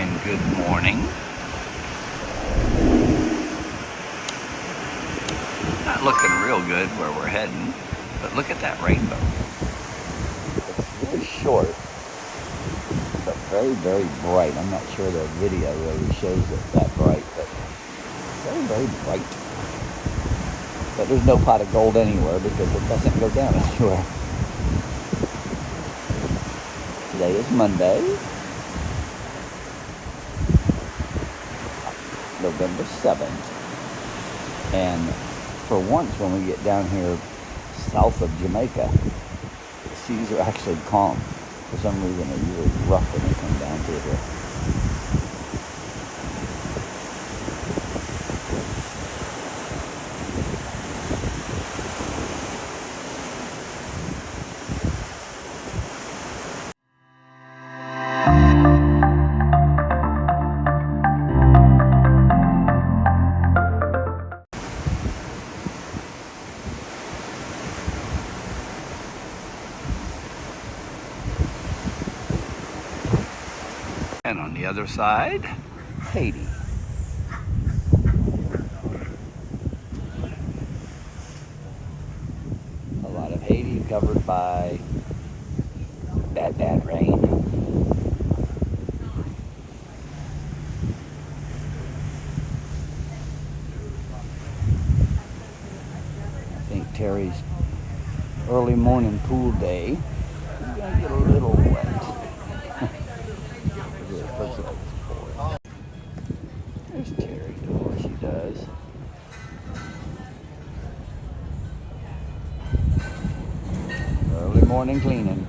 and good morning. Not looking real good where we're heading, but look at that rainbow. It's really short, but very, very bright. I'm not sure the video really shows it that bright, but very, very bright. But there's no pot of gold anywhere because it doesn't go down anywhere. Today is Monday, November 7th. And for once when we get down here south of Jamaica, the seas are actually calm. For some reason they're usually rough when they come down through here. And on the other side, Haiti. A lot of Haiti covered by bad, bad rain. I think Terry's early morning pool day is going to get a little wet. There's Terry doing what she does. Early morning cleaning.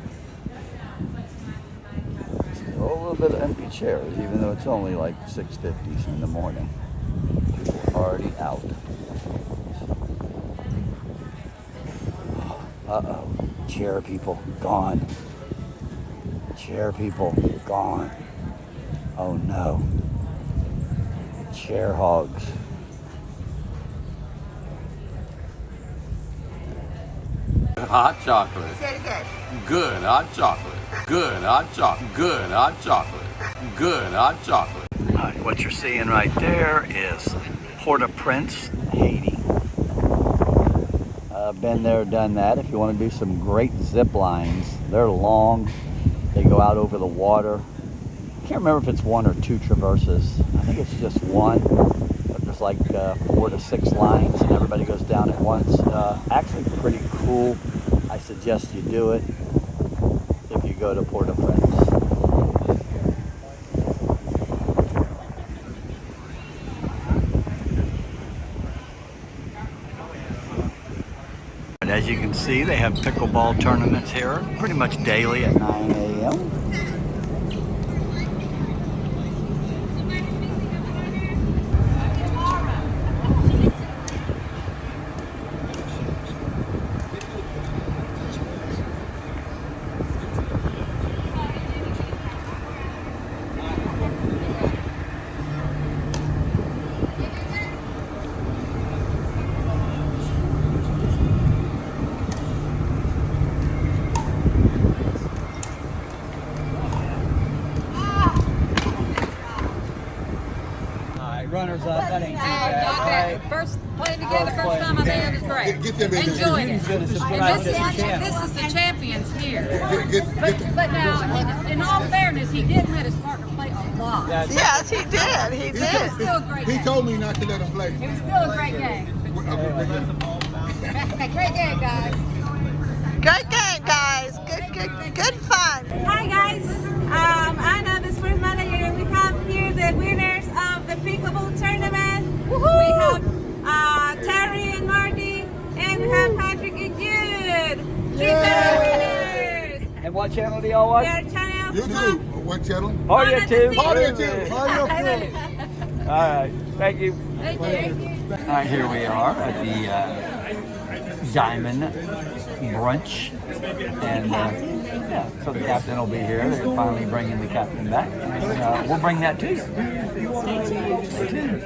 Still a little bit of empty chairs, even though it's only like 6:50 in the morning. People are already out. Uh-oh. Chair people gone. Chair people gone. Oh no. Chair hogs. Hot chocolate. Say it again. Good hot chocolate. Good hot chocolate. Good hot chocolate. Good hot chocolate. All right, what you're seeing right there is Port-au-Prince, Haiti. Been there, done that. If you want to do some great zip lines, they're long. They go out over the water. I can't remember if it's one or two traverses. I think it's just one. But there's like 4 to 6 lines, and everybody goes down at once. Actually, pretty cool. I suggest you do it if you go to Port-au-Prince. As you can see, they have pickleball tournaments here pretty much daily at 9 a.m. Runners up, that ain't too bad. Right. First playing together, first time I did, it was great. Enjoyed it. And this is the champions here. But now, in all fairness, he did let his partner play a lot. Yes, he did. He did. It was still a great game. He told me not to let him play. It was still a great game. Great game, guys. Great game, guys. Good fun. Hi guys, Anna, this first manager. We have here the winners of the pickleball tournament. Woohoo! We have Terry and Marty, and we have Patrick and Jude. These are our winners. And what channel do y'all watch? Their channel. YouTube. What channel? Audio 2. Audio 2. All right, thank you. Thank you. All right, here we are at the Diamond Brunch, and yeah, so the captain will be here. They're finally bringing the captain back, and we'll bring that to you. Stay tuned.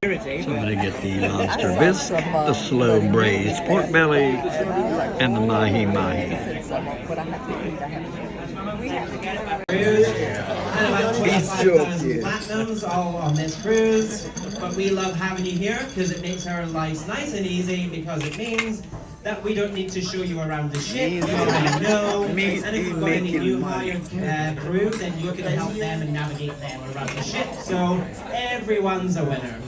So I'm going to get the lobster bisque, the slow braised pork belly, and the mahi mahi. Cruise. And about 25,000 platinums all on this cruise. But we love having you here because it makes our lives nice and easy, because it means that we don't need to show you around the ship. You already know. And if you've got any new hire crew, then you can help them and navigate them around the ship. So everyone's a winner.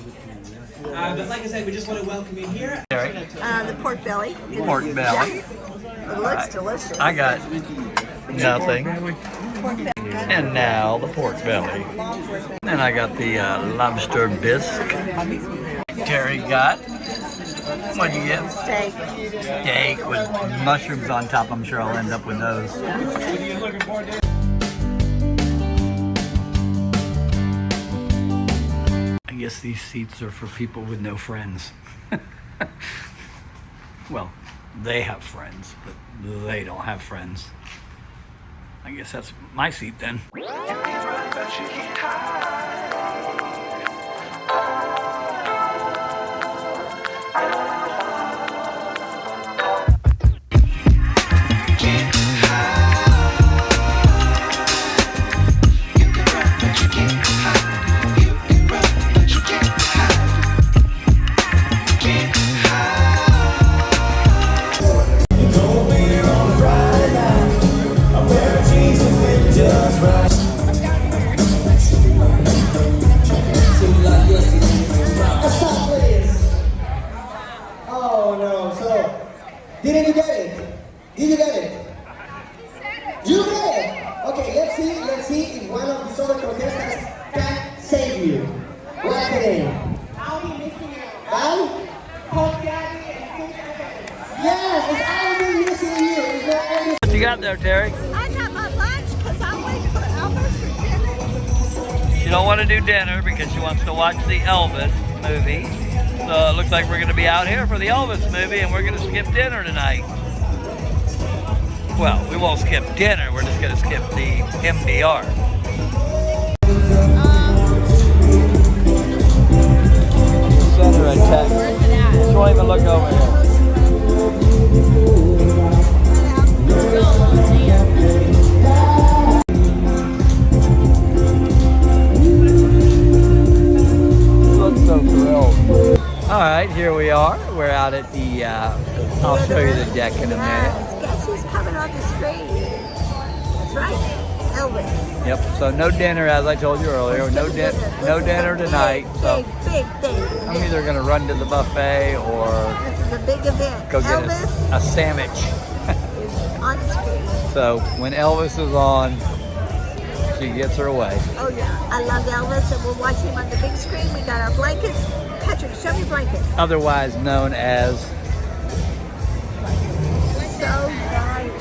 But like I said, we just want to welcome you here. The pork belly. Pork belly. It looks delicious. I got nothing. And now the pork belly. And I got the lobster bisque. Terry got, what'd you get? Steak. Steak with mushrooms on top. I'm sure I'll end up with those. I guess these seats are for people with no friends. Well, they have friends, but they don't have friends. I guess that's my seat then. Oh no, so didn't you get it? Did you get it? You get it! Okay, let's see if one of these other contestants can save you. What's the name? I'll be missing you. Al? Yes, it's I'll be missing you. It's not Elvis. What you got there, Terry? I got my lunch because I'm waiting for Elvis for dinner. She don't want to do dinner because she wants to watch the Elvis movie. So it looks like we're going to be out here for the Elvis movie, and we're going to skip dinner tonight. Well, we won't skip dinner. We're just going to skip the MDR. Center attack. Don't even look over here. Looks so thrilled. All right, here we are. We're out at the, I'll show you the deck in a minute. Guess who's coming on the screen? That's right, Elvis. Yep, so no dinner, as I told you earlier. No dinner tonight. So Big thing. I'm either going to run to the buffet or This is a big event. go get Elvis a sandwich. is on the screen. So when Elvis is on, she gets her way. Oh yeah, I love Elvis, and we'll watch him on the big screen. We got our blankets. Patrick, show me blankets. Otherwise known as So nice.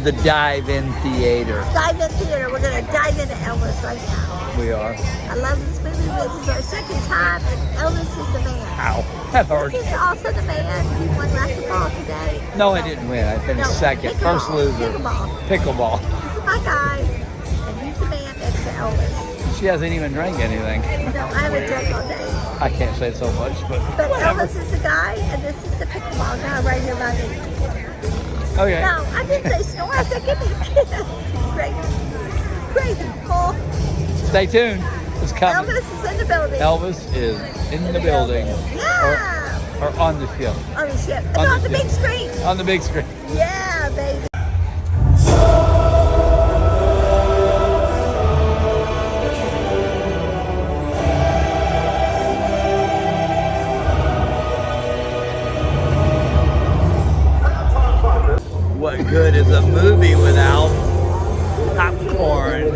the dive-in theater. Dive in theater. We're gonna dive into Elvis right now. We are. I love this movie. This is our second time, and Elvis is the man. Ow, that hurt. This is also the man. He won racquetball today. No, I didn't win. I finished second. pickleball, First loser. Pickleball. Pickleball. This is my guy, and he's the man next to Elvis. She hasn't even drank anything. No, I haven't drank all day. I can't say so much, but But whatever. Elvis is the guy, and this is the pickleball guy right here by me. Okay. No, I didn't say snore. I said give me a kiss. Crazy. Crazy. Oh, Stay tuned. It's coming. Elvis is in the building. Elvis is in the building. Yeah. Or on the ship. On the ship. On On the the ship. big screen. On the big screen. Yeah, baby. What good is a movie without popcorn?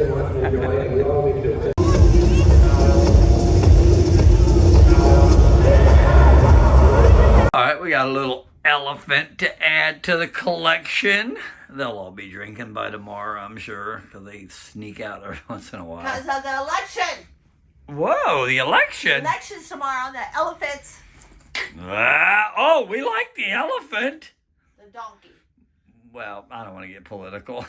All right, we got a little elephant to add to the collection. They'll all be drinking by tomorrow, I'm sure, because they sneak out every once in a while. Because of the election. Whoa, the election! Election's tomorrow. The elephants. Oh, we like the elephant. The donkey. Well, I don't want to get political.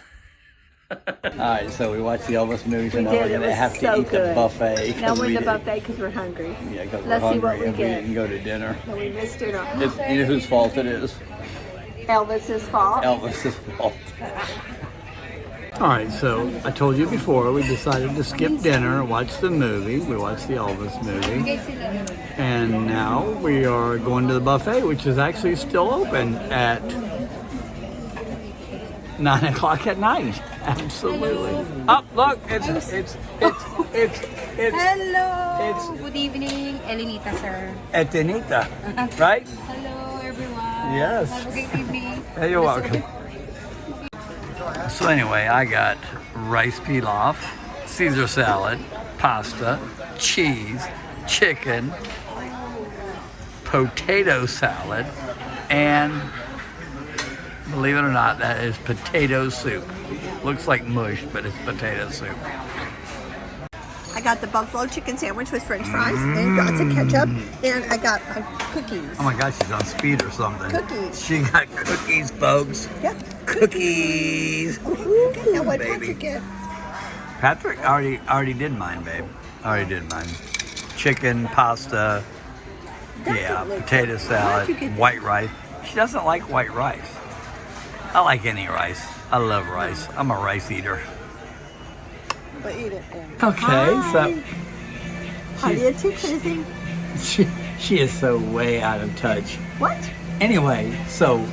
All right, so we watched the Elvis movie, so now we're going to have to eat the buffet. Now we're in the didn't- buffet because we're hungry. Yeah, because we're Let's see what hungry we and we get. didn't go to dinner. No, we missed dinner. It's, you know whose fault it is? Elvis's fault. Elvis's fault. All right, so I told you before, we decided to skip dinner and watch the movie. We watched the Elvis movie. And now we are going to the buffet, which is actually still open at 9 o'clock at night. Absolutely. Oh, look, it's Hello. Good evening, Elenita, sir. Etenita, right? Hello, everyone. Yes. Have a great evening. Hey, you're welcome. So anyway, I got rice pilaf, Caesar salad, pasta, cheese, chicken, potato salad, and believe it or not, that is potato soup. Looks like mush, but it's potato soup. I got the buffalo chicken sandwich with french fries and lots of ketchup. And I got cookies. Oh my gosh, she's on speed or something. Cookies. She got cookies, folks. Yep. Cookies. Okay, now what baby. Patrick get? Patrick already did mine, babe. Already did mine. Chicken, pasta, yeah, potato salad, white rice. She doesn't like white rice. I like any rice. I love rice. I'm a rice eater. But eat it. Okay, so Hi, you're too crazy. she is so way out of touch. What? Anyway, so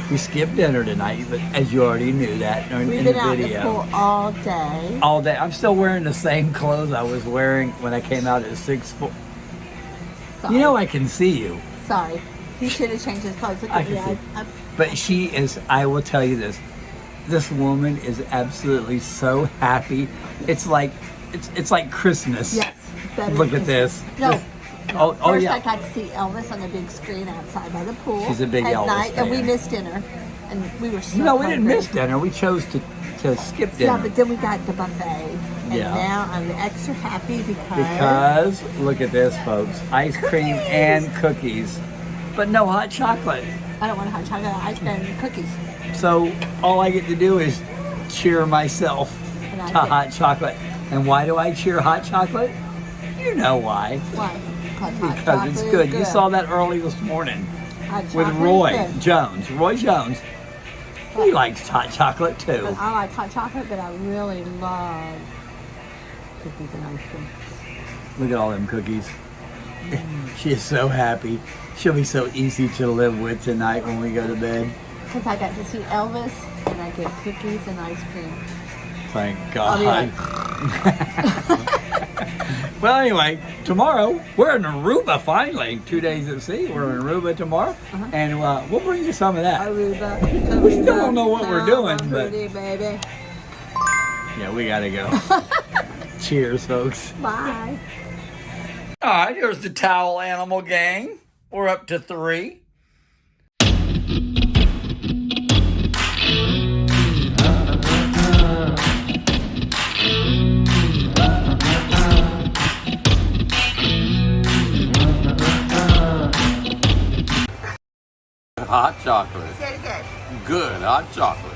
we skipped dinner tonight, but as you already knew that in We've the been out in the video. pool all day. All day. I'm still wearing the same clothes I was wearing when I came out at 6'4". Sorry. You know I can see you. Sorry. He should have changed his clothes. Look I at me. can see. But she is, I will tell you this. This woman is absolutely so happy. It's like Christmas. Yes. better Look than at this. No. Oh, First, yeah. I got to see Elvis on the big screen outside by the pool. She's a big at Elvis night, and we fan. missed dinner, and we were so No, we didn't hungry. miss dinner. We chose to skip dinner. Yeah, but then we got the buffet, and Yeah. now I'm extra happy because Look at this, folks. Ice cream and cookies, but no hot chocolate. I don't want hot chocolate, ice cream, and cookies. So all I get to do is cheer myself And I to get- hot chocolate. And why do I cheer hot chocolate? You know why. Why? Hot Because chocolate it's is good. You saw that early this morning Hot with chocolate is Roy good. Jones. Roy Jones. He likes hot chocolate too. But I like hot chocolate, but I really love cookies and ice cream. Look at all them cookies. She is so happy. She'll be so easy to live with tonight when we go to bed. Because I got to see Elvis, and I get cookies and ice cream. Thank I'll be God. Well, anyway, tomorrow we're in Aruba finally. 2 days at sea. We're in Aruba tomorrow, and we'll bring you some of that. Aruba. We still don't know what we're doing, but Pretty, baby. yeah, we gotta go. Cheers, folks. Bye. All right, here's the towel animal gang. We're up to 3. Hot chocolate. Say it again. Good hot chocolate.